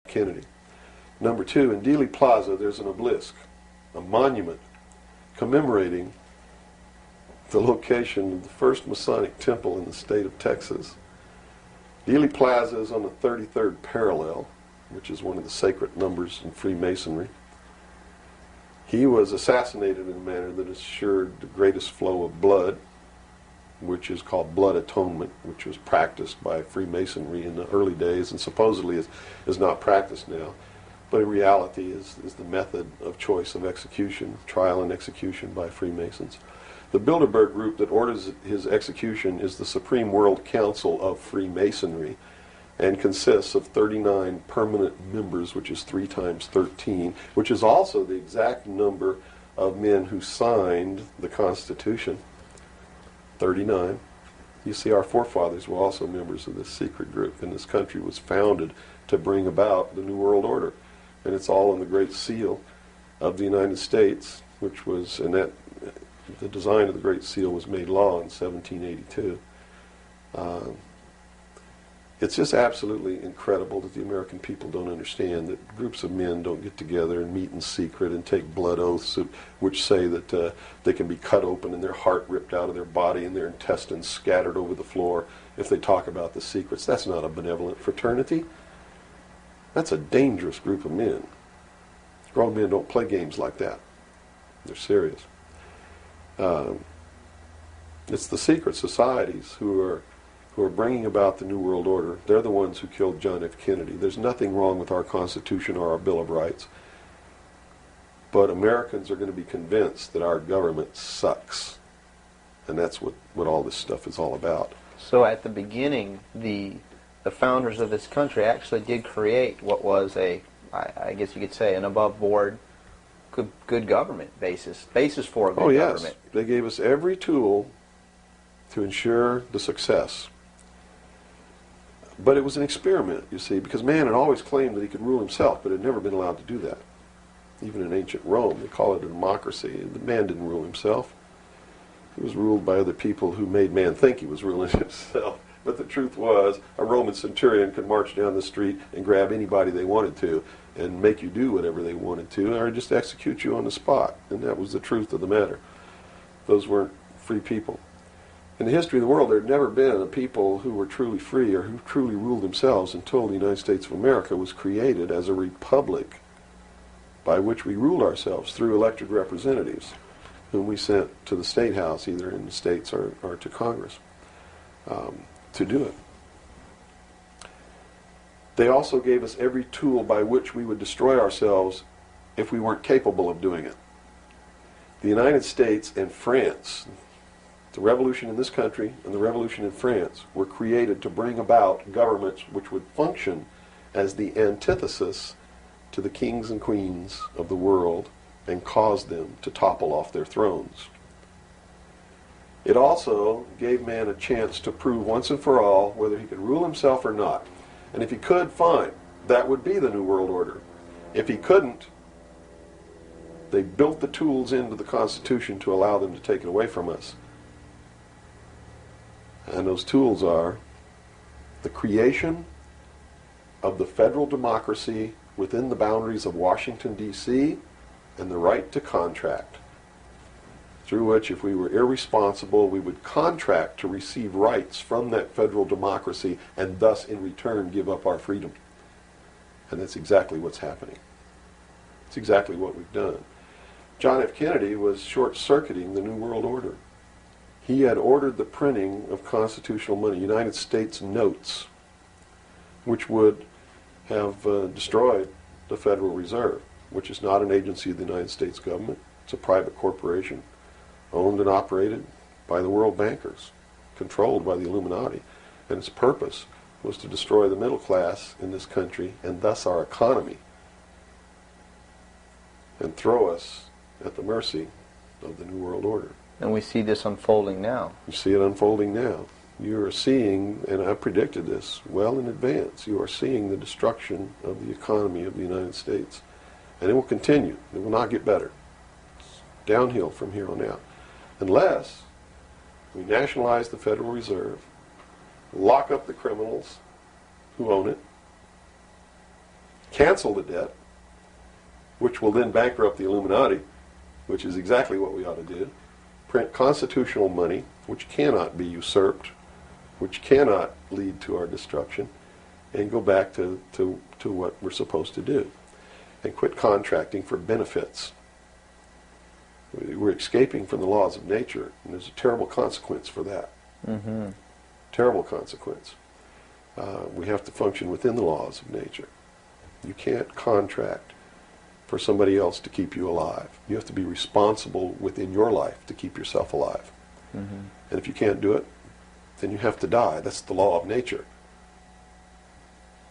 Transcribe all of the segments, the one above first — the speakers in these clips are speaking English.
Kennedy. Number two, in Dealey Plaza, there's an obelisk, a monument commemorating the location of the first Masonic temple in the state of Texas. Dealey Plaza is on the 33rd parallel, which is one of the sacred numbers in Freemasonry. He was assassinated in a manner that assured the greatest flow of blood, which is called blood atonement, which was practiced by Freemasonry in the early days and supposedly is not practiced now. But in reality is the method of choice of execution, trial and execution by Freemasons. The Bilderberg group that orders his execution is the Supreme World Council of Freemasonry and consists of 39 permanent members, which is 3 times 13, which is also the exact number of men who signed the Constitution, 39. You see, our forefathers were also members of this secret group, and this country was founded to bring about the New World Order. And it's all in the Great Seal of the United States, which was, and that the design of the Great Seal was made law in 1782. It's just absolutely incredible that the American people don't understand that groups of men don't get together and meet in secret and take blood oaths which say that they can be cut open and their heart ripped out of their body and their intestines scattered over the floor if they talk about the secrets. That's not a benevolent fraternity. That's a dangerous group of men. Grown men don't play games like that. They're serious. It's the secret societies who are bringing about the New World Order. They're the ones who killed John F. Kennedy. There's nothing wrong with our Constitution or our Bill of Rights. But Americans are going to be convinced that our government sucks. And that's what all this stuff is all about. So at the beginning, the founders of this country actually did create what was I guess you could say, an above-board good government basis for a good government. Yes. They gave us every tool to ensure the success. But it was an experiment, you see, because man had always claimed that he could rule himself, but had never been allowed to do that. Even in ancient Rome, they call it a democracy. The man didn't rule himself. He was ruled by other people who made man think he was ruling himself. But the truth was, a Roman centurion could march down the street and grab anybody they wanted to and make you do whatever they wanted to, or just execute you on the spot. And that was the truth of the matter. Those weren't free people. In the history of the world, there had never been a people who were truly free or who truly ruled themselves until the United States of America was created as a republic by which we ruled ourselves through elected representatives whom we sent to the State House, either in the States or to Congress, to do it. They also gave us every tool by which we would destroy ourselves if we weren't capable of doing it. The United States and France, the revolution in this country and the revolution in France, were created to bring about governments which would function as the antithesis to the kings and queens of the world and cause them to topple off their thrones. It also gave man a chance to prove once and for all whether he could rule himself or not. And if he could, fine. That would be the New World Order. If he couldn't, they built the tools into the Constitution to allow them to take it away from us. And those tools are the creation of the federal democracy within the boundaries of Washington, D.C., and the right to contract, through which, if we were irresponsible, we would contract to receive rights from that federal democracy and thus, in return, give up our freedom. And that's exactly what's happening. It's exactly what we've done. John F. Kennedy was short-circuiting the New World Order. He had ordered the printing of constitutional money, United States notes, which would have destroyed the Federal Reserve, which is not an agency of the United States government. It's a private corporation owned and operated by the world bankers, controlled by the Illuminati. And its purpose was to destroy the middle class in this country and thus our economy, and throw us at the mercy of the New World Order. And we see this unfolding now. You see it unfolding now. You are seeing, and I predicted this well in advance, you are seeing the destruction of the economy of the United States. And it will continue. It will not get better. It's downhill from here on out. Unless we nationalize the Federal Reserve, lock up the criminals who own it, cancel the debt, which will then bankrupt the Illuminati, which is exactly what we ought to do, print constitutional money, which cannot be usurped, which cannot lead to our destruction, and go back to what we're supposed to do, and quit contracting for benefits. We're escaping from the laws of nature, and there's a terrible consequence for that. Mm-hmm. Terrible consequence. We have to function within the laws of nature. You can't contract for somebody else to keep you alive. You have to be responsible within your life to keep yourself alive. Mm-hmm. And if you can't do it, then you have to die. That's the law of nature.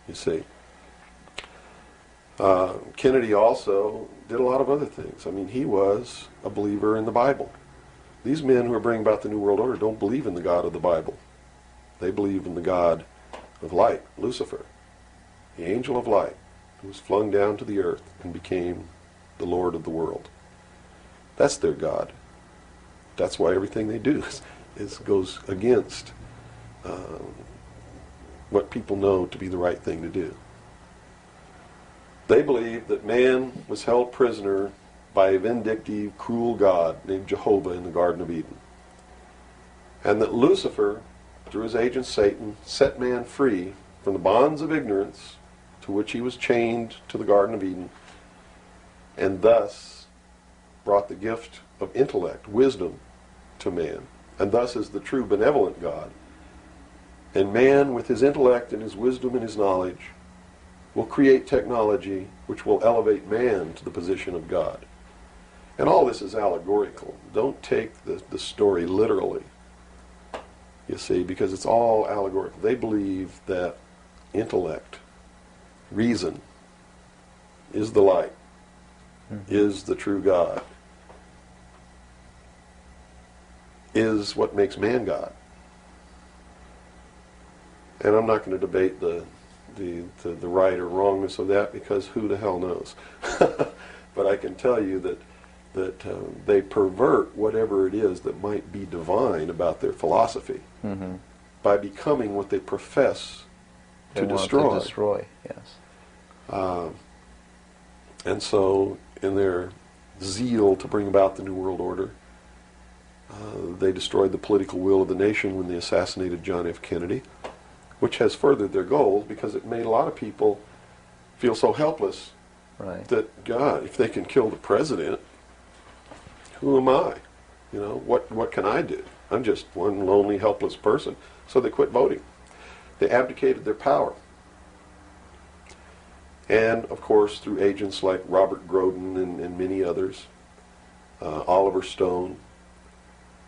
You see. Kennedy also did a lot of other things. I mean, he was a believer in the Bible. These men who are bringing about the New World Order don't believe in the God of the Bible. They believe in the God of light, Lucifer, the angel of light, who was flung down to the earth and became the Lord of the world. That's their God. That's why everything they do goes against what people know to be the right thing to do. They believe that man was held prisoner by a vindictive, cruel God named Jehovah in the Garden of Eden. And that Lucifer, through his agent Satan, set man free from the bonds of ignorance to which he was chained to the Garden of Eden, and thus brought the gift of intellect, wisdom, to man, and thus is the true benevolent God. And man, with his intellect and his wisdom and his knowledge, will create technology which will elevate man to the position of God. And all this is allegorical. Don't take the story literally, you see, because it's all allegorical. They believe that intellect, reason, is the light, is the true God, is what makes man God. And I'm not going to debate the right or wrongness of that, because who the hell knows. But I can tell you that they pervert whatever it is that might be divine about their philosophy by becoming what they profess to destroy. To destroy, yes. And so, in their zeal to bring about the New World Order, they destroyed the political will of the nation when they assassinated John F. Kennedy, which has furthered their goals, because it made a lot of people feel so helpless that, God, if they can kill the president, who am I? You know, what can I do? I'm just one lonely, helpless person. So they quit voting. They abdicated their power. And, of course, through agents like Robert Groden and many others, Oliver Stone,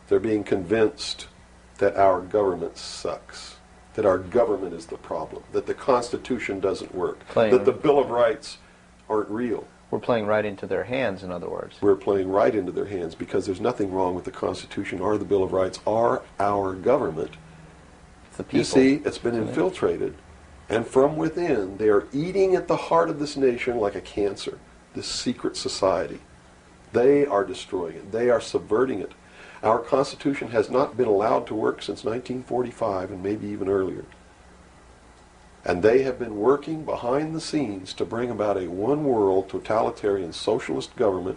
they're being convinced that our government sucks, that our government is the problem, that the Constitution doesn't work, that the Bill of Rights aren't real. We're playing right into their hands, in other words. We're playing right into their hands, because there's nothing wrong with the Constitution or the Bill of Rights or our government. It's the people. You see, it's been infiltrated, and from within, they are eating at the heart of this nation like a cancer, this secret society. They are destroying it. They are subverting it. Our Constitution has not been allowed to work since 1945, and maybe even earlier. And they have been working behind the scenes to bring about a one-world totalitarian socialist government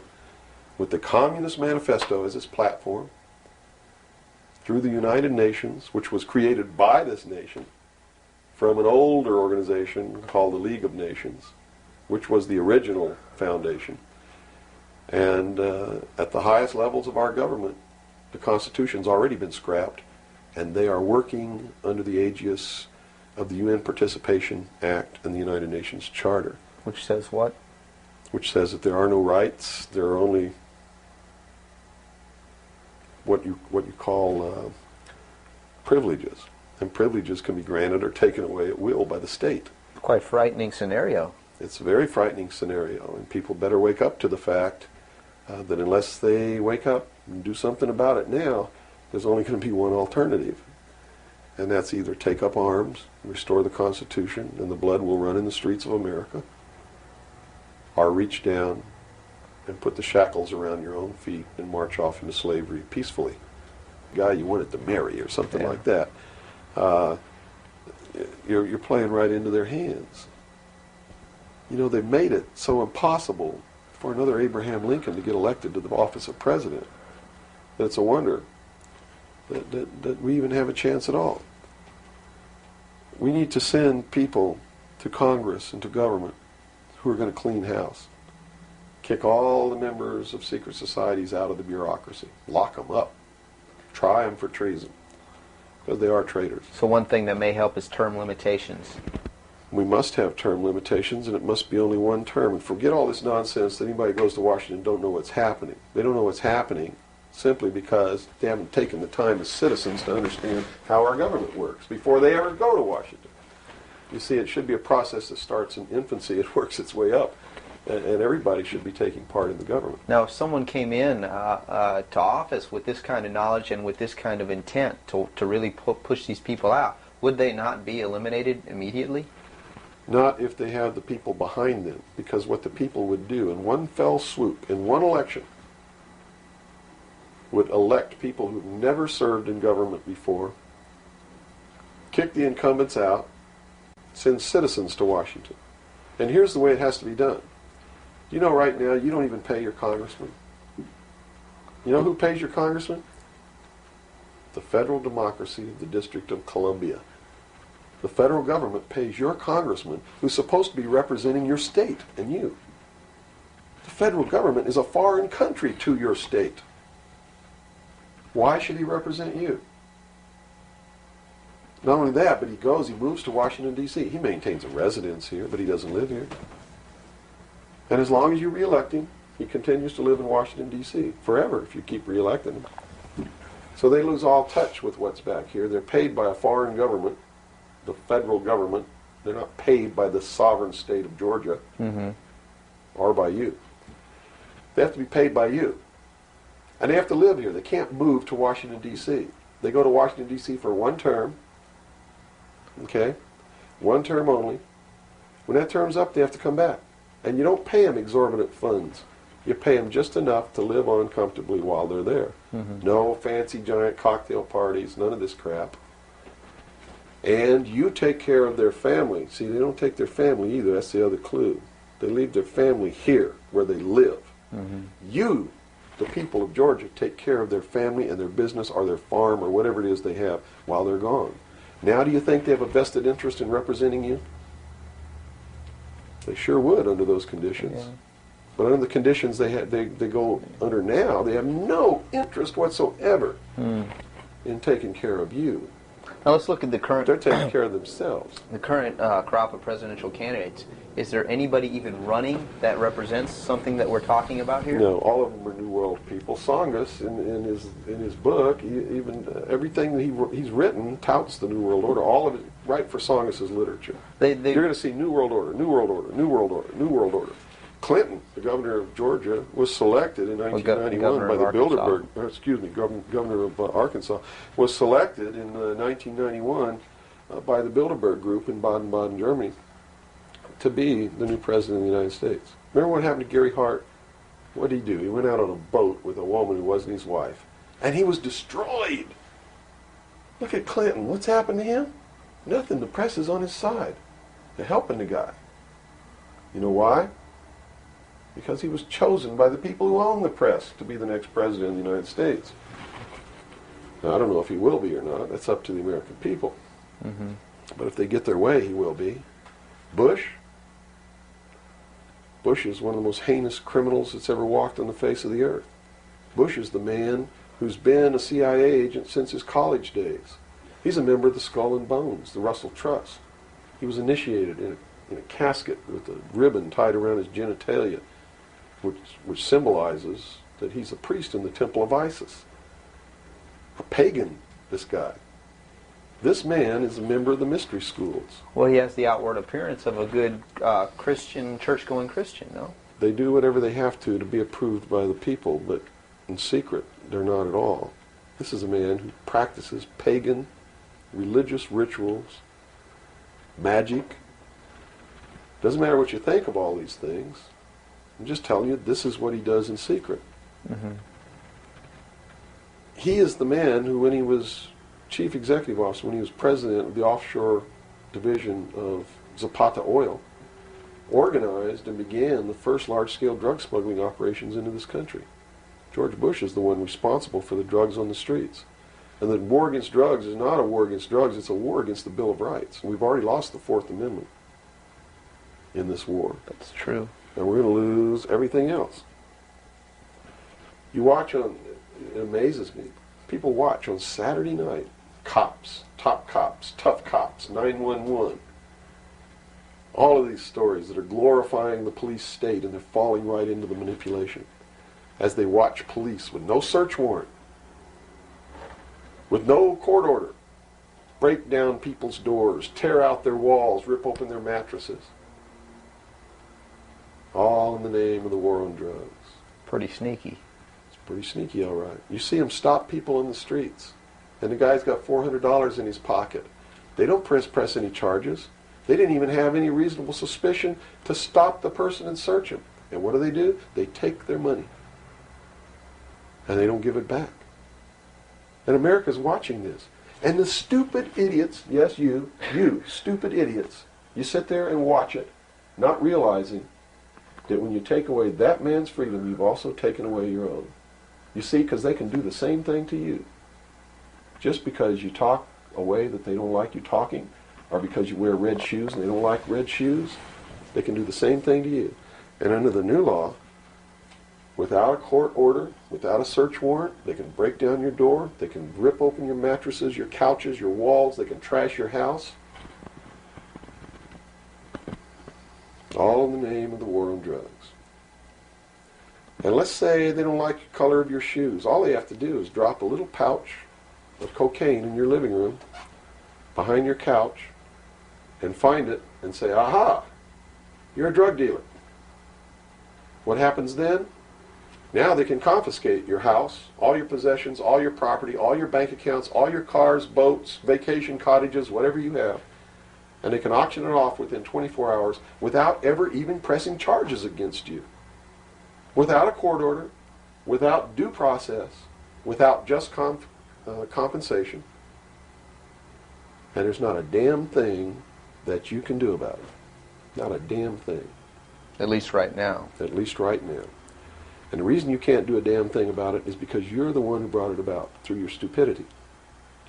with the Communist Manifesto as its platform, through the United Nations, which was created by this nation from an older organization called the League of Nations, which was the original foundation. And at the highest levels of our government, the Constitution's already been scrapped, and they are working under the aegis of the UN Participation Act and the United Nations Charter. Which says what? Which says that there are no rights, there are only what you call privileges. And privileges can be granted or taken away at will by the state. Quite frightening scenario. It's a very frightening scenario, and people better wake up to the fact that unless they wake up and do something about it now, there's only going to be one alternative. And that's either take up arms, restore the Constitution, and the blood will run in the streets of America, or reach down and put the shackles around your own feet and march off into slavery peacefully. Guy you wanted to marry or something like that. You're playing right into their hands. They've made it so impossible for another Abraham Lincoln to get elected to the office of president that it's a wonder that we even have a chance at all. We need to send people to Congress and to government who are going to clean house. Kick all the members of secret societies out of the bureaucracy. Lock them up. Try them for treason. Because they are traitors. So one thing that may help is term limitations. We must have term limitations, and it must be only one term. And forget all this nonsense that anybody who goes to Washington don't know what's happening. They don't know what's happening simply because they haven't taken the time as citizens to understand how our government works before they ever go to Washington. You see, it should be a process that starts in infancy. It works its way up. And everybody should be taking part in the government. Now, if someone came in to office with this kind of knowledge and with this kind of intent to really push these people out, would they not be eliminated immediately? Not if they have the people behind them, because what the people would do in one fell swoop, in one election, would elect people who've never served in government before, kick the incumbents out, send citizens to Washington. And here's the way it has to be done. You know, right now, you don't even pay your congressman. You know who pays your congressman? The federal democracy of the District of Columbia. The federal government pays your congressman, who's supposed to be representing your state and you. The federal government is a foreign country to your state. Why should he represent you? Not only that, but he moves to Washington, D.C. He maintains a residence here, but he doesn't live here. And as long as you re-elect him, he continues to live in Washington, D.C. forever if you keep re-electing him. So they lose all touch with what's back here. They're paid by a foreign government, the federal government. They're not paid by the sovereign state of Georgia or by you. They have to be paid by you. And they have to live here. They can't move to Washington, D.C. They go to Washington, D.C. for one term. Okay? One term only. When that term's up, they have to come back. And you don't pay them exorbitant funds. You pay them just enough to live on comfortably while they're there. No fancy giant cocktail parties, none of this crap. And you take care of their family. See, they don't take their family either. That's the other clue. They leave their family here, where they live. You, the people of Georgia, take care of their family and their business or their farm or whatever it is they have while they're gone. Now do you think they have a vested interest in representing you? They sure would under those conditions. Yeah. But under the conditions they go under now, they have no interest whatsoever in taking care of you. Now let's look at the current... They're taking care of themselves. The current crop of presidential candidates. Is there anybody even running that represents something that we're talking about here? No, all of them are New World people. Tsongas, in his book, everything that he's written touts the New World Order. All of it, right for Tsongas' literature. You're going to see New World Order, New World Order, New World Order, New World Order. Clinton, the governor of Georgia, was selected in 1991 by the Bilderberg. Governor of Arkansas was selected in 1991 by the Bilderberg group in Baden-Baden, Germany, to be the new president of the United States. Remember what happened to Gary Hart? What did he do? He went out on a boat with a woman who wasn't his wife, and he was destroyed. Look at Clinton. What's happened to him? Nothing. The press is on his side. They're helping the guy. You know why? Because he was chosen by the people who own the press to be the next president of the United States. Now, I don't know if he will be or not. That's up to the American people. But if they get their way, he will be. Bush is one of the most heinous criminals that's ever walked on the face of the earth. Bush is the man who's been a CIA agent since his college days. He's a member of the Skull and Bones, the Russell Trust. He was initiated in a casket with a ribbon tied around his genitalia, which symbolizes that he's a priest in the temple of Isis. A pagan, this guy. This man is a member of the mystery schools. Well, he has the outward appearance of a good Christian, church-going Christian, no? They do whatever they have to be approved by the people, but in secret, they're not at all. This is a man who practices pagan religious rituals, magic. Doesn't matter what you think of all these things. I'm just telling you, this is what he does in secret. He is the man who, when he was chief executive officer, when he was president of the offshore division of Zapata Oil, organized and began the first large-scale drug smuggling operations into this country. George Bush is the one responsible for the drugs on the streets. And the war against drugs is not a war against drugs, it's a war against the Bill of Rights. We've already lost the Fourth Amendment in this war. That's true. And we're going to lose everything else. You watch on, it amazes me, people watch on Saturday night, cops, top cops, tough cops, 911. All of these stories that are glorifying the police state, and they're falling right into the manipulation. As they watch police with no search warrant, with no court order, break down people's doors, tear out their walls, rip open their mattresses. All in the name of the war on drugs. Pretty sneaky. It's pretty sneaky, all right. You see them stop people in the streets, and the guy's got $400 in his pocket. They don't press any charges. They didn't even have any reasonable suspicion to stop the person and search him. And what do? They take their money. And they don't give it back. And America's watching this. And the stupid idiots, yes, you stupid idiots, you sit there and watch it, not realizing that when you take away that man's freedom, you've also taken away your own. You see, because they can do the same thing to you. Just because you talk a way that they don't like you talking, or because you wear red shoes and they don't like red shoes, they can do the same thing to you. And under the new law, without a court order, without a search warrant, they can break down your door, they can rip open your mattresses, your couches, your walls, they can trash your house. All in the name of the war on drugs. And let's say they don't like the color of your shoes. All they have to do is drop a little pouch of cocaine in your living room, behind your couch, and find it and say, aha, you're a drug dealer. What happens then? Now they can confiscate your house, all your possessions, all your property, all your bank accounts, all your cars, boats, vacation cottages, whatever you have. And they can auction it off within 24 hours without ever even pressing charges against you. Without a court order, without due process, without just compensation. And there's not a damn thing that you can do about it. Not a damn thing. At least right now. At least right now. And the reason you can't do a damn thing about it is because you're the one who brought it about through your stupidity.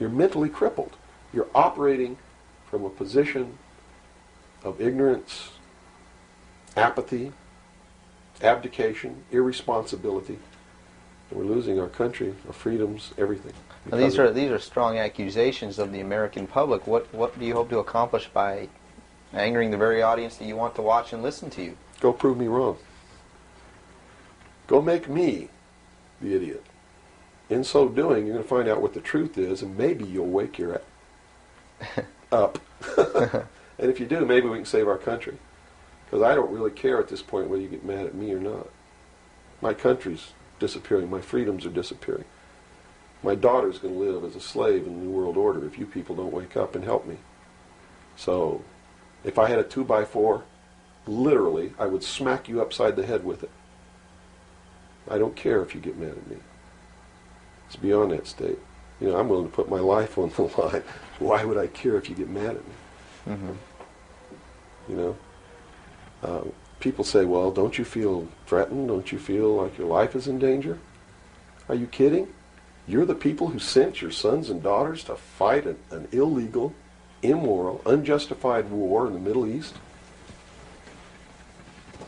You're mentally crippled. You're operating from a position of ignorance, apathy, abdication, irresponsibility. And we're losing our country, our freedoms, everything. Now, these are strong accusations of the American public. What do you hope to accomplish by angering the very audience that you want to watch and listen to you? Go prove me wrong. Go make me the idiot. In so doing, you're going to find out what the truth is, and maybe you'll wake your up. And if you do, maybe we can save our country. Because I don't really care at this point whether you get mad at me or not. My country's disappearing. My freedoms are disappearing. My daughter's going to live as a slave in the New World Order if you people don't wake up and help me. So, if I had a 2x4, literally, I would smack you upside the head with it. I don't care if you get mad at me. It's beyond that state. You know, I'm willing to put my life on the line. Why would I care if you get mad at me? Mm-hmm. You know? People say, well, don't you feel threatened? Don't you feel like your life is in danger? Are you kidding? You're the people who sent your sons and daughters to fight an illegal, immoral, unjustified war in the Middle East?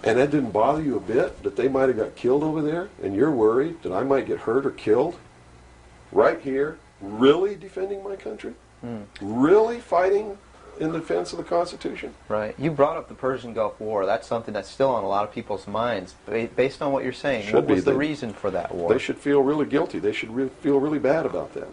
And that didn't bother you a bit, that they might have got killed over there, and you're worried that I might get hurt or killed? Right here, really defending my country? Really fighting in defense of the Constitution? Right. You brought up the Persian Gulf War. That's something that's still on a lot of people's minds. Based on what you're saying, what was the reason for that war? They should feel really guilty. They should feel really bad about that.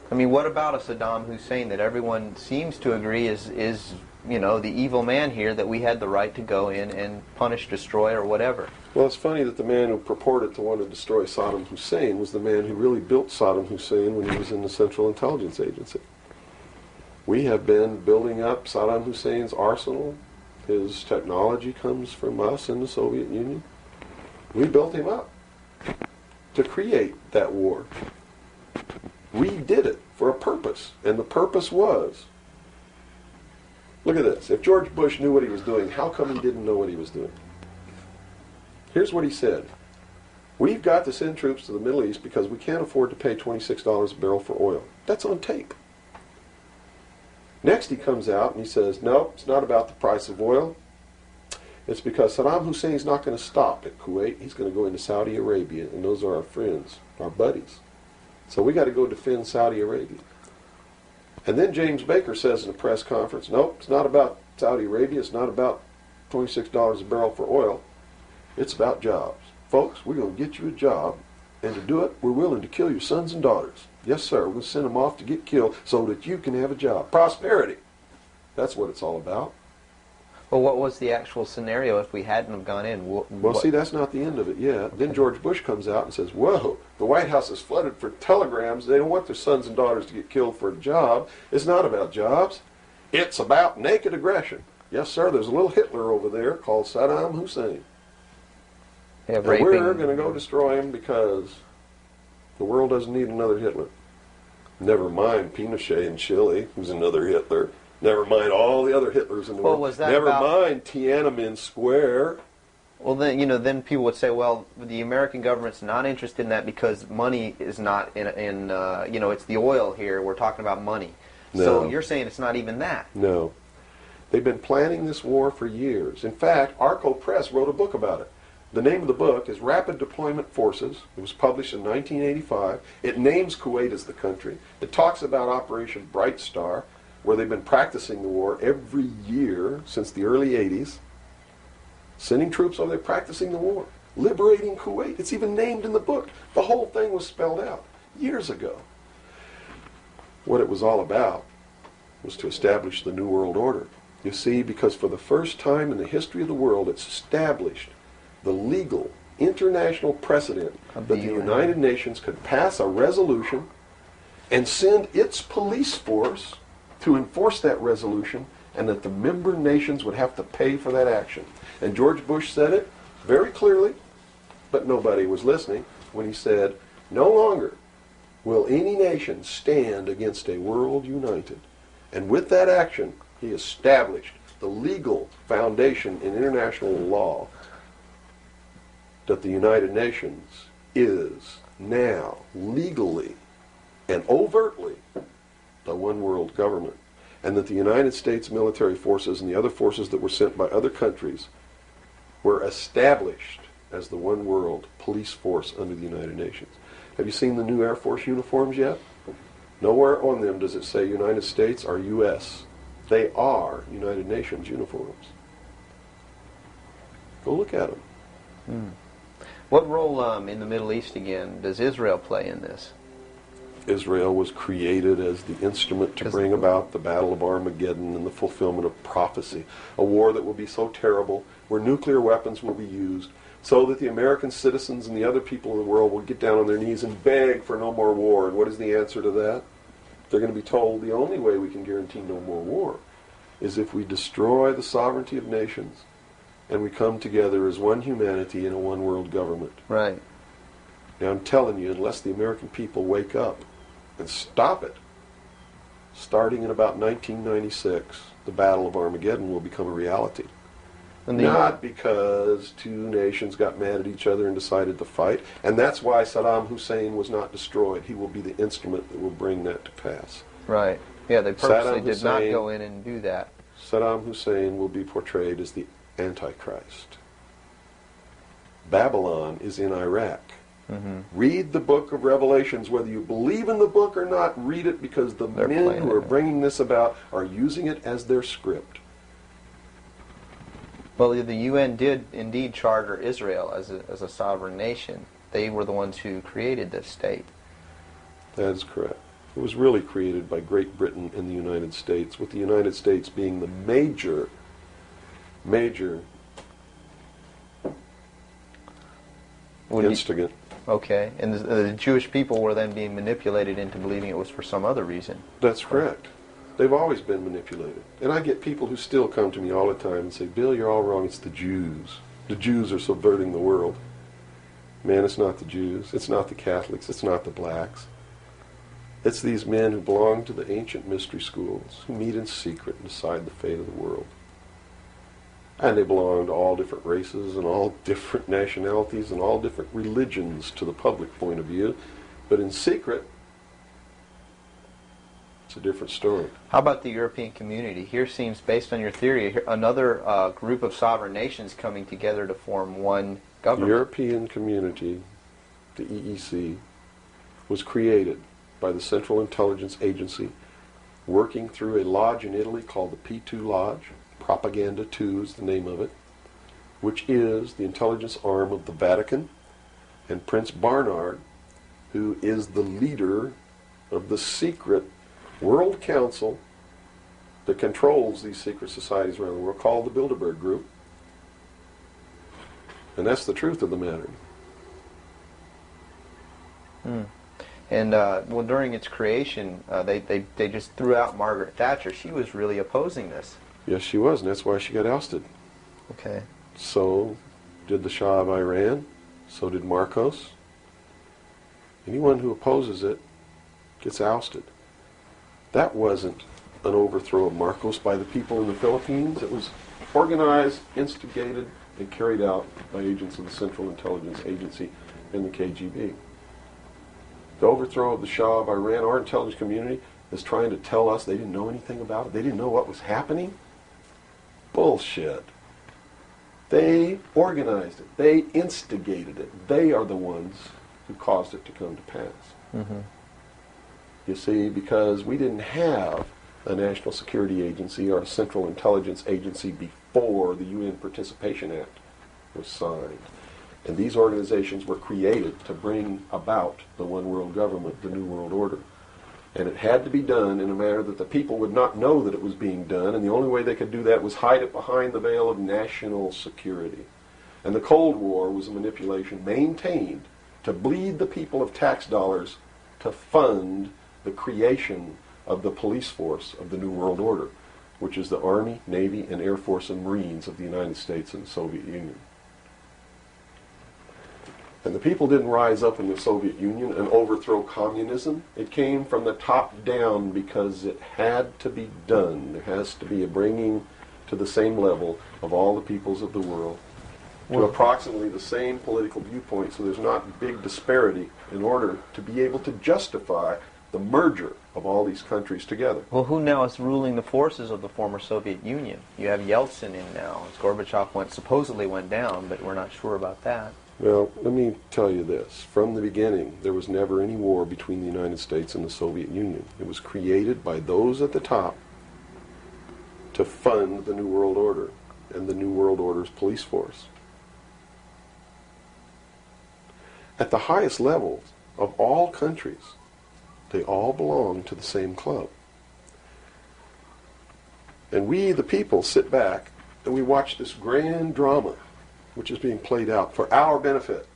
I mean, what about a Saddam Hussein that everyone seems to agree is you know, the evil man here, that we had the right to go in and punish, destroy, or whatever? Well, it's funny that the man who purported to want to destroy Saddam Hussein was the man who really built Saddam Hussein when he was in the Central Intelligence Agency. We have been building up Saddam Hussein's arsenal. His technology comes from us in the Soviet Union. We built him up to create that war. We did it for a purpose, and the purpose was Look at this. If George Bush knew what he was doing, how come he didn't know what he was doing? Here's what he said. We've got to send troops to the Middle East because we can't afford to pay $26 a barrel for oil. That's on tape. Next he comes out and he says, no, it's not about the price of oil. It's because Saddam Hussein's not going to stop at Kuwait. He's going to go into Saudi Arabia, and those are our friends, our buddies. So we got to go defend Saudi Arabia. And then James Baker says in a press conference, nope, it's not about Saudi Arabia. It's not about $26 a barrel for oil. It's about jobs. Folks, we're going to get you a job, and to do it, we're willing to kill your sons and daughters. Yes, sir, we'll send them off to get killed so that you can have a job. Prosperity. That's what it's all about. Well, what was the actual scenario if we hadn't have gone in? Well, see, that's not the end of it yet. Okay. Then George Bush comes out and says, whoa, the White House is flooded for telegrams. They don't want their sons and daughters to get killed for a job. It's not about jobs. It's about naked aggression. Yes, sir, there's a little Hitler over there called Saddam Hussein. Yeah, and we're going to go destroy him because the world doesn't need another Hitler. Never mind Pinochet in Chile, who's another Hitler. Never mind all the other Hitlers in the world. Was that Never mind Tiananmen Square. Well, then people would say, well, the American government's not interested in that because money is not in it's the oil here. We're talking about money. No. So you're saying it's not even that. No. They've been planning this war for years. In fact, Arco Press wrote a book about it. The name of the book is Rapid Deployment Forces. It was published in 1985. It names Kuwait as the country. It talks about Operation Bright Star, where they've been practicing the war every year since the early 80s. Sending troops over there practicing the war. Liberating Kuwait. It's even named in the book. The whole thing was spelled out years ago. What it was all about was to establish the New World Order. You see, because for the first time in the history of the world, it's established the legal international precedent that the United Nations could pass a resolution and send its police force to enforce that resolution, and that the member nations would have to pay for that action. And George Bush said it very clearly, but nobody was listening, when he said, no longer will any nation stand against a world united. And with that action, he established the legal foundation in international law that the United Nations is now legally and overtly the one world government, and that the United States military forces and the other forces that were sent by other countries were established as the one world police force under the United Nations. Have you seen the new Air Force uniforms yet? Nowhere on them does it say United States or U.S. They are United Nations uniforms. Go look at them. What role in the Middle East, again, does Israel play in this? Israel was created as the instrument to bring about the Battle of Armageddon and the fulfillment of prophecy. A war that will be so terrible, where nuclear weapons will be used, so that the American citizens and the other people in the world will get down on their knees and beg for no more war. And what is the answer to that? They're going to be told the only way we can guarantee no more war is if we destroy the sovereignty of nations and we come together as one humanity in a one world government. Right. Now I'm telling you, unless the American people wake up and stop it, starting in about 1996, the Battle of Armageddon will become a reality. Not because two nations got mad at each other and decided to fight, and that's why Saddam Hussein was not destroyed. He will be the instrument that will bring that to pass. Right. Yeah, they purposely did not go in and do that. Saddam Hussein will be portrayed as the Antichrist. Babylon is in Iraq. Read the book of Revelations. Whether you believe in the book or not, read it, because the men who are bringing this about are using it as their script. Well, the UN did indeed charter Israel as a sovereign nation. They were the ones who created this state. That is correct. It was really created by Great Britain and the United States, with the United States being the major instigant. Okay, and the Jewish people were then being manipulated into believing it was for some other reason. That's correct. They've always been manipulated. And I get people who still come to me all the time and say, Bill, you're all wrong. It's the Jews. The Jews are subverting the world. Man, it's not the Jews. It's not the Catholics. It's not the blacks. It's these men who belong to the ancient mystery schools, who meet in secret and decide the fate of the world. And they belong to all different races and all different nationalities and all different religions to the public point of view. But in secret, it's a different story. How about the European community? Here seems, based on your theory, another group of sovereign nations coming together to form one government. The European community, the EEC, was created by the Central Intelligence Agency, working through a lodge in Italy called the P2 Lodge. Propaganda 2 is the name of it, which is the intelligence arm of the Vatican, and Prince Bernhard, who is the leader of the secret World Council that controls these secret societies around the world, called the Bilderberg Group. And that's the truth of the matter. And well, during its creation, they just threw out Margaret Thatcher. She was really opposing this. Yes, she was, and that's why she got ousted. Okay. So did the Shah of Iran. So did Marcos. Anyone who opposes it gets ousted. That wasn't an overthrow of Marcos by the people in the Philippines. It was organized, instigated, and carried out by agents of the Central Intelligence Agency and the KGB. The overthrow of the Shah of Iran, our intelligence community is trying to tell us they didn't know anything about it. They didn't know what was happening. Bullshit. They organized it. They instigated it. They are the ones who caused it to come to pass. You see, because we didn't have a National Security Agency or a Central Intelligence Agency before the UN Participation Act was signed. And these organizations were created to bring about the one world government, the New World Order. And it had to be done in a manner that the people would not know that it was being done, and the only way they could do that was hide it behind the veil of national security. And the Cold War was a manipulation maintained to bleed the people of tax dollars to fund the creation of the police force of the New World Order, which is the Army, Navy, and Air Force and Marines of the United States and the Soviet Union. And the people didn't rise up in the Soviet Union and overthrow communism. It came from the top down because it had to be done. There has to be a bringing to the same level of all the peoples of the world to approximately the same political viewpoint, so there's not big disparity in order to be able to justify the merger of all these countries together. Well, who now is ruling the forces of the former Soviet Union? You have Yeltsin in now. Gorbachev supposedly went down, but we're not sure about that. Well, let me tell you this. From the beginning, there was never any war between the United States and the Soviet Union. It was created by those at the top to fund the New World Order and the New World Order's police force. At the highest levels of all countries, they all belong to the same club. And we, the people, sit back and we watch this grand drama which is being played out for our benefit,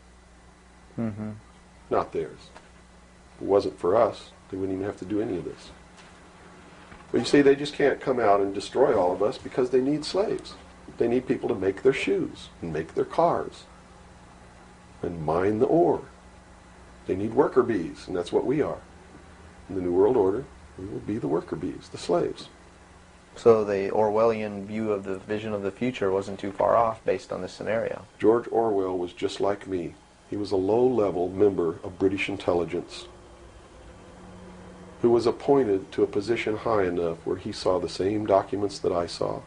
not theirs. If it wasn't for us, they wouldn't even have to do any of this. But you see, they just can't come out and destroy all of us because they need slaves. They need people to make their shoes and make their cars and mine the ore. They need worker bees, and that's what we are. In the New World Order, we will be the worker bees, the slaves. So the Orwellian view of the vision of the future wasn't too far off based on this scenario. George Orwell was just like me. He was a low-level member of British intelligence who was appointed to a position high enough where he saw the same documents that I saw.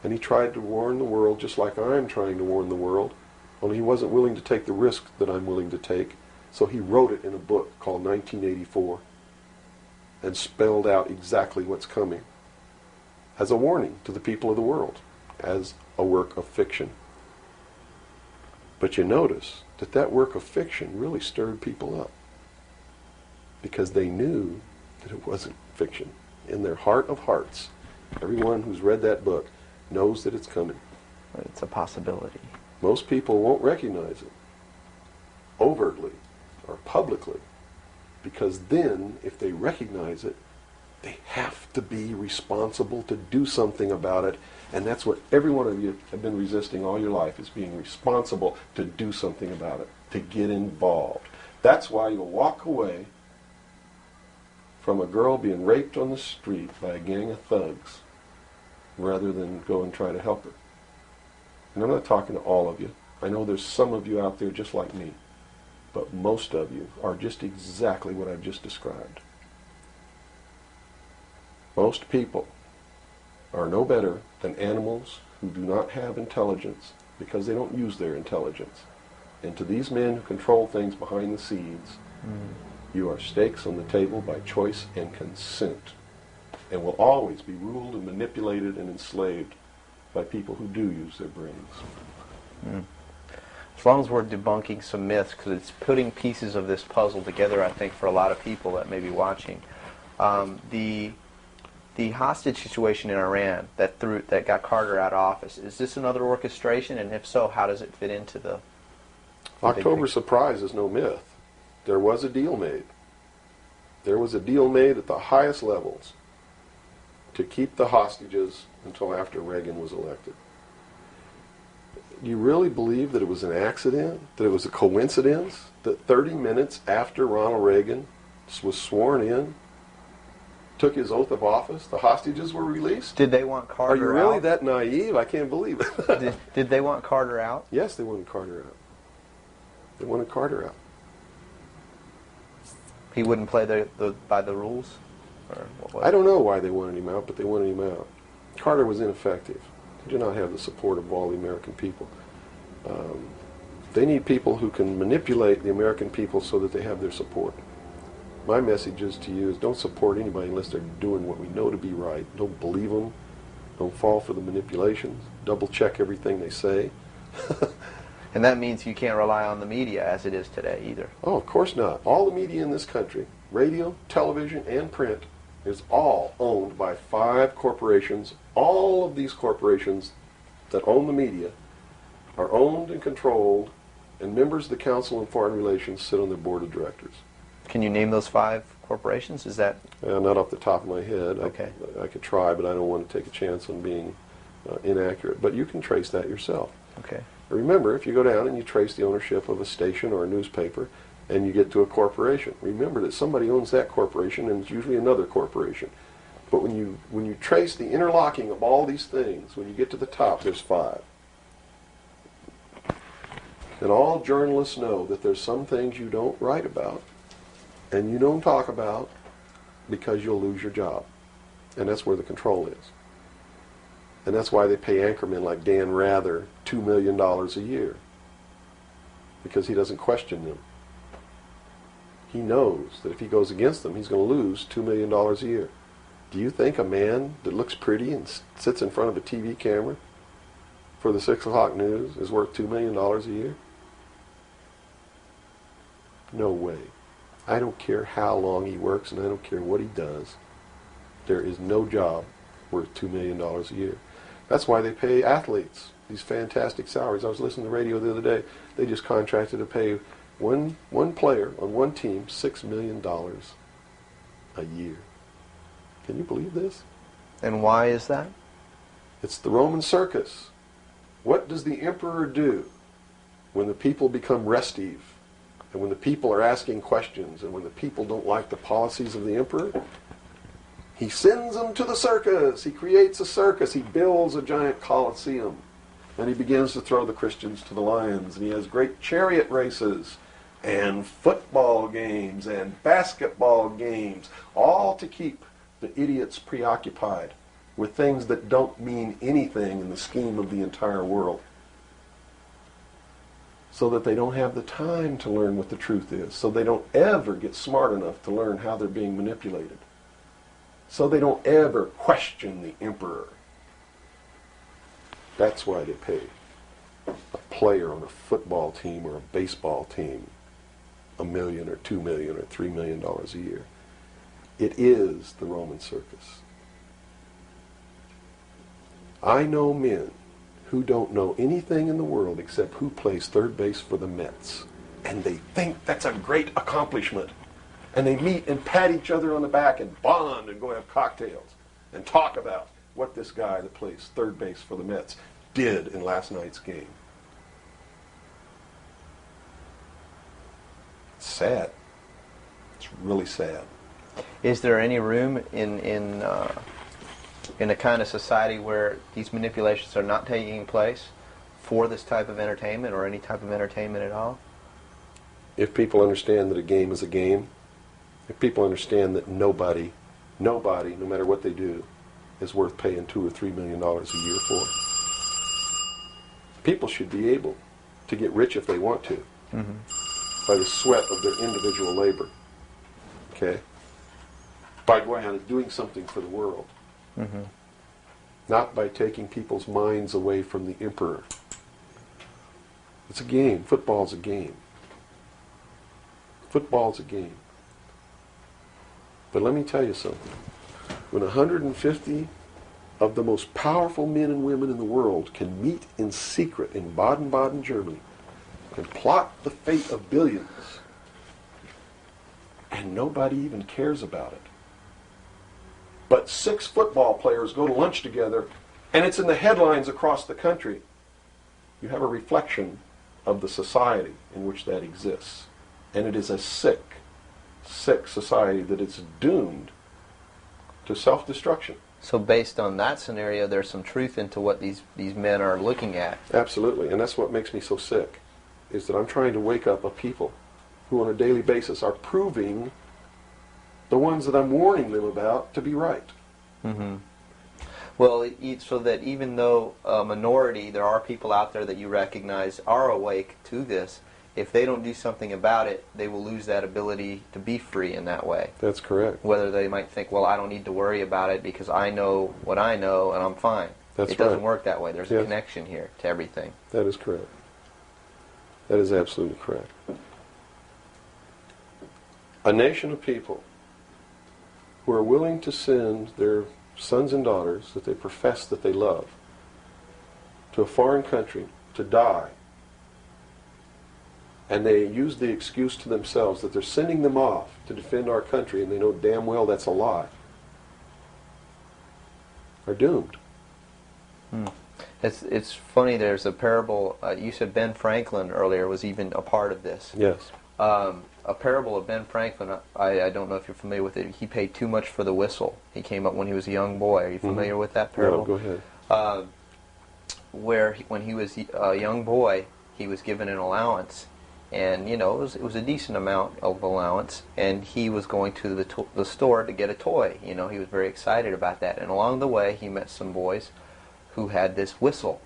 And he tried to warn the world just like I'm trying to warn the world, only he wasn't willing to take the risk that I'm willing to take. So he wrote it in a book called 1984 and spelled out exactly what's coming as a warning to the people of the world, as a work of fiction. But you notice that that work of fiction really stirred people up because they knew that it wasn't fiction. In their heart of hearts, everyone who's read that book knows that it's coming. It's a possibility. Most people won't recognize it overtly or publicly, because then, if they recognize it, they have to be responsible to do something about it. And that's what every one of you have been resisting all your life, is being responsible to do something about it, to get involved. That's why you'll walk away from a girl being raped on the street by a gang of thugs rather than go and try to help her. And I'm not talking to all of you. I know there's some of you out there just like me, but most of you are just exactly what I've just described. Most people are no better than animals who do not have intelligence because they don't use their intelligence. And to these men who control things behind the scenes, you are stakes on the table by choice and consent, and will always be ruled and manipulated and enslaved by people who do use their brains. As long as we're debunking some myths, because it's putting pieces of this puzzle together, I think, for a lot of people that may be watching. The hostage situation in Iran that got Carter out of office, is this another orchestration? And if so, how does it fit into the October surprise is no myth. There was a deal made. There was a deal made at the highest levels to keep the hostages until after Reagan was elected. Do you really believe that it was an accident, that it was a coincidence, that 30 minutes after Ronald Reagan was sworn in, took his oath of office, the hostages were released? Did they want Carter out? Are you really that naive? I can't believe it. Did they want Carter out? Yes, they wanted Carter out. They wanted Carter out. He wouldn't play by the rules? Or what was I don't know why they wanted him out, but they wanted him out. Carter was ineffective. He did not have the support of all the American people. They need people who can manipulate the American people so that they have their support. My message is to you is don't support anybody unless they're doing what we know to be right. Don't believe them. Don't fall for the manipulations. Double check everything they say. And that means you can't rely on the media as it is today either. Oh, of course not. All the media in this country, radio, television, and print, is all owned by 5 corporations. All of these corporations that own the media are owned and controlled, and members of the Council on Foreign Relations sit on their board of directors. Can you name those 5 corporations? Is that... Not off the top of my head. Okay. I could try, but I don't want to take a chance on being inaccurate. But you can trace that yourself. Okay. Remember, if you go down and you trace the ownership of a station or a newspaper, and you get to a corporation, remember that somebody owns that corporation, and it's usually another corporation. But when you trace the interlocking of all these things, when you get to the top, there's 5. And all journalists know that there's some things you don't write about, and you don't talk about, because you'll lose your job. And that's where the control is. And that's why they pay anchormen like Dan Rather $2 million a year, because he doesn't question them. He knows that if he goes against them, he's going to lose $2 million a year. Do you think a man that looks pretty and sits in front of a TV camera for the 6 o'clock news is worth $2 million a year? No way. I don't care how long he works, and I don't care what he does. There is no job worth $2 million a year. That's why they pay athletes these fantastic salaries. I was listening to the radio the other day. They just contracted to pay one player on one team $6 million a year. Can you believe this? And why is that? It's the Roman circus. What does the emperor do when the people become restive, and when the people are asking questions, and when the people don't like the policies of the emperor? He sends them to the circus. He creates a circus. He builds a giant coliseum. And he begins to throw the Christians to the lions. And he has great chariot races and football games and basketball games, all to keep the idiots preoccupied with things that don't mean anything in the scheme of the entire world, so that they don't have the time to learn what the truth is, so they don't ever get smart enough to learn how they're being manipulated, so they don't ever question the emperor. That's why they pay a player on a football team or a baseball team $1 million or $2 million or $3 million a year. It is the Roman circus. I know men who don't know anything in the world except who plays third base for the Mets, and they think that's a great accomplishment. And they meet and pat each other on the back and bond and go have cocktails and talk about what this guy that plays third base for the Mets did in last night's game. It's sad. It's really sad. Is there any room in a kind of society where these manipulations are not taking place for this type of entertainment or any type of entertainment at all? If people understand that a game is a game, if people understand that nobody, no matter what they do, is worth paying $2 or $3 million a year for, people should be able to get rich if they want to, by the sweat of their individual labor. Okay? By going out and doing something for the world. Not by taking people's minds away from the emperor. It's a game. Football's a game. Football's a game. But let me tell you something. When 150 of the most powerful men and women in the world can meet in secret in Baden-Baden, Germany, and plot the fate of billions, and nobody even cares about it. But 6 football players go to lunch together, and it's in the headlines across the country. You have a reflection of the society in which that exists. And it is a sick society that is doomed to self-destruction. So based on that scenario, there's some truth into what these men are looking at. Absolutely, and that's what makes me so sick, is that I'm trying to wake up a people who on a daily basis are proving the ones that I'm warning them about to be right. Well, so that even though a minority, there are people out there that you recognize are awake to this, if they don't do something about it, they will lose that ability to be free in that way. That's correct. Whether they might think, well, I don't need to worry about it because I know what I know and I'm fine. That's it doesn't right. work that way. There's a connection here to everything. That is correct. That is absolutely correct. A nation of people who are willing to send their sons and daughters that they profess that they love to a foreign country to die, and they use the excuse to themselves that they're sending them off to defend our country, and they know damn well that's a lie, are doomed. It's funny, there's a parable, you said Ben Franklin earlier was even a part of this. Yes. A parable of Ben Franklin, I don't know if you're familiar with it. He paid too much for the whistle. He came up when he was a young boy. Are you familiar with that parable? No, go ahead. When he was a young boy, he was given an allowance. And, you know, it was a decent amount of allowance. And he was going to the store to get a toy. You know, he was very excited about that. And along the way, he met some boys who had this whistle.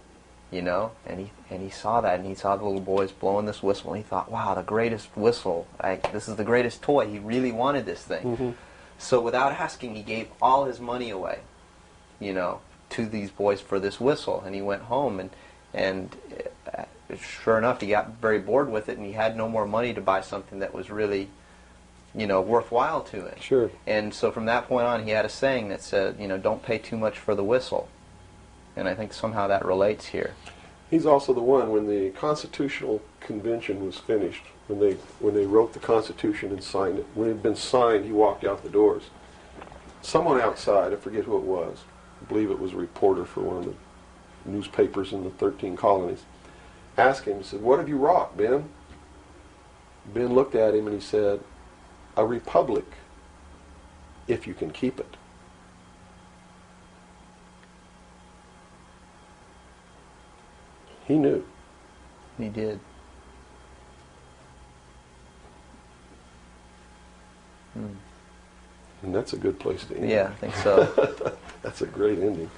You know, and he saw that, and he saw the little boys blowing this whistle, and he thought, wow, the greatest whistle. This is the greatest toy. He really wanted this thing. So without asking, he gave all his money away, you know, to these boys for this whistle. And he went home, and sure enough, he got very bored with it, and he had no more money to buy something that was really, you know, worthwhile to him. Sure. And so from that point on, he had a saying that said, you know, don't pay too much for the whistle. And I think somehow that relates here. He's also the one, when the Constitutional Convention was finished, when they wrote the Constitution and signed it, when it had been signed, he walked out the doors. Someone outside, I forget who it was, I believe it was a reporter for one of the newspapers in the 13 colonies, asked him, he said, "What have you wrought, Ben?" Ben looked at him and he said, "A republic, if you can keep it." He knew. He did. And that's a good place to end. Yeah, I think so. That's a great ending.